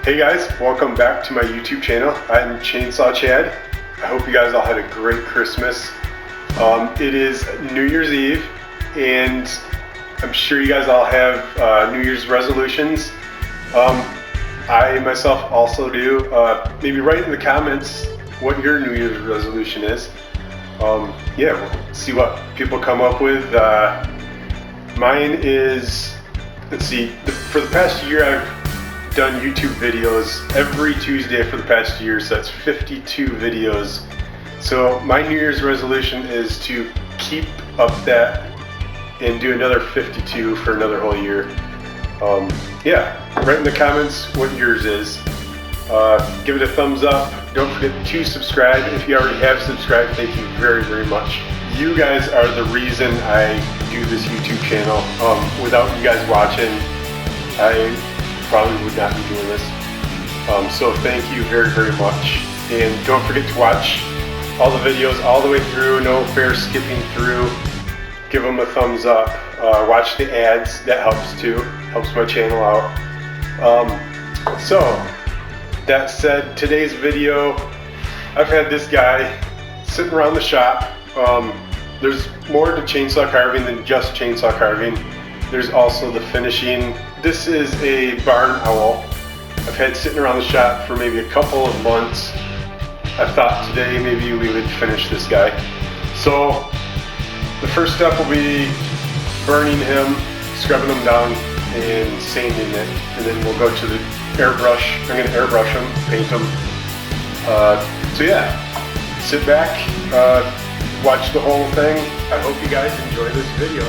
Hey guys, welcome back to my YouTube channel. I'm Chainsaw Chad. I hope you guys all had a great Christmas. It is New Year's Eve, and I'm sure you guys all have New Year's resolutions. I myself also do. Maybe write in the comments what your New Year's resolution is. Yeah, we'll see what people come up with. Mine is, let's see, for the past year I've done YouTube videos every Tuesday for the past year, so that's 52 videos. So my New Year's resolution is to keep up that and do another 52 for another whole year. Yeah, write in the comments what yours is. Give it a thumbs up. Don't forget to subscribe. If you already have subscribed, thank you very, very much. You guys are the reason I do this YouTube channel. Without you guys watching, I probably would not be doing this. So thank you very, very much. And don't forget to watch all the videos all the way through. No fair skipping through. Give them a thumbs up. Watch the ads. That helps too. Helps my channel out. So that said, today's video, I've had this guy sitting around the shop. There's more to chainsaw carving than just chainsaw carving. There's also the finishing. This is a barn owl I've had sitting around the shop for maybe a couple of months. I thought today maybe we would finish this guy. So the first step will be burning him, scrubbing him down, and sanding it. And then we'll go to the airbrush. I'm going to airbrush him, paint him. So yeah, sit back, watch the whole thing. I hope you guys enjoy this video.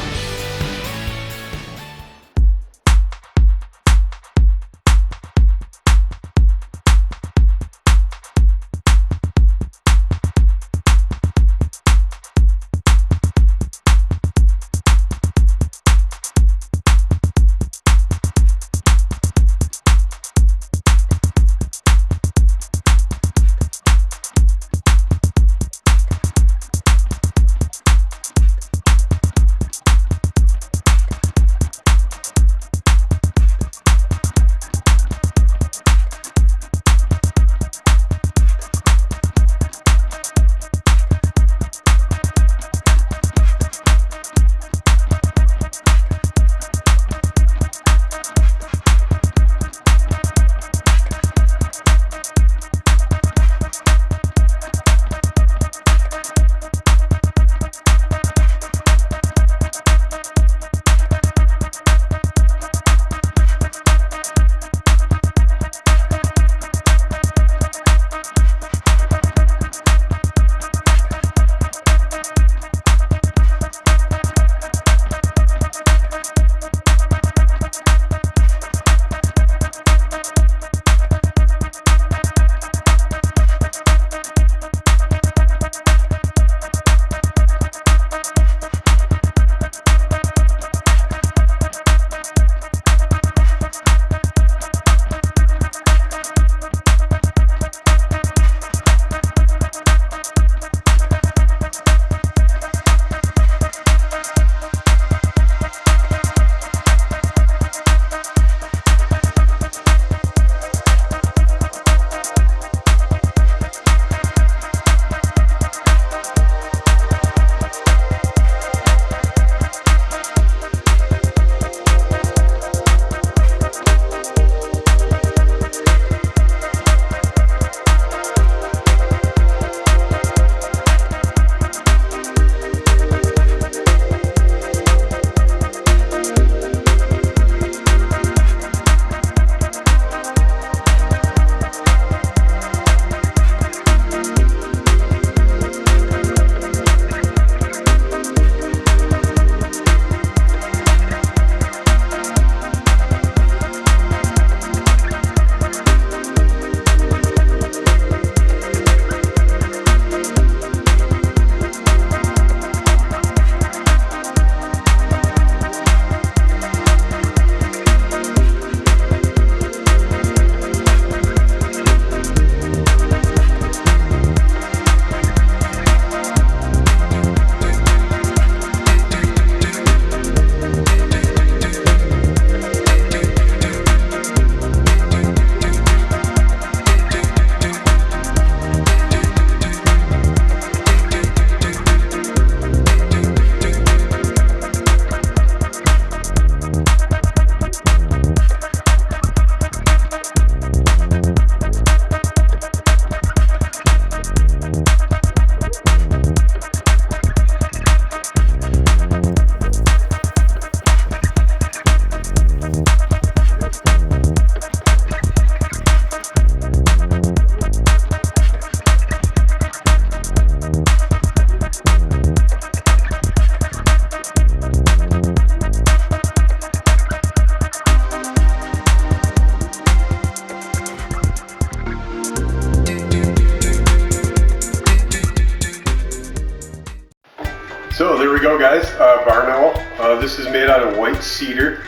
So there we go, guys. Barn owl. This is made out of white cedar.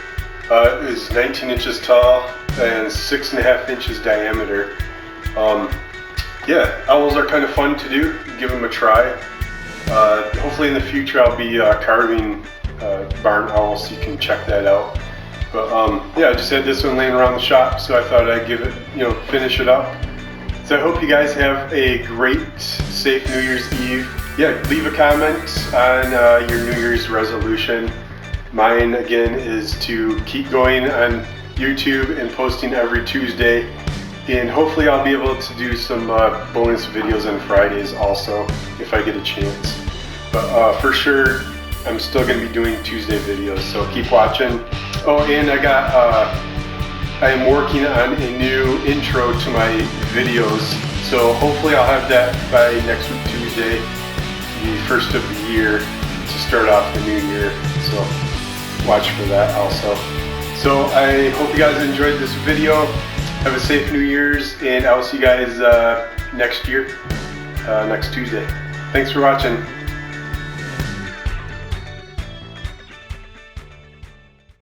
It is 19 inches tall and 6.5 inches diameter. Yeah, owls are kind of fun to do. Give them a try. Hopefully in the future I'll be carving barn owls, so you can check that out. But yeah, I just had this one laying around the shop, so I thought I'd give it, finish it up. So I hope you guys have a great, safe New Year's Eve. Yeah, leave a comment on your New Year's resolution. Mine, again, is to keep going on YouTube and posting every Tuesday. And hopefully I'll be able to do some bonus videos on Fridays also, if I get a chance. But for sure, I'm still going to be doing Tuesday videos, so keep watching. Oh, and I am working on a new intro to my videos, so hopefully I'll have that by next week, Tuesday, the first of the year, to start off the new year. So watch for that also. So I hope you guys enjoyed this video. Have a safe New Year's, and I'll see you guys next year, next Tuesday. Thanks for watching.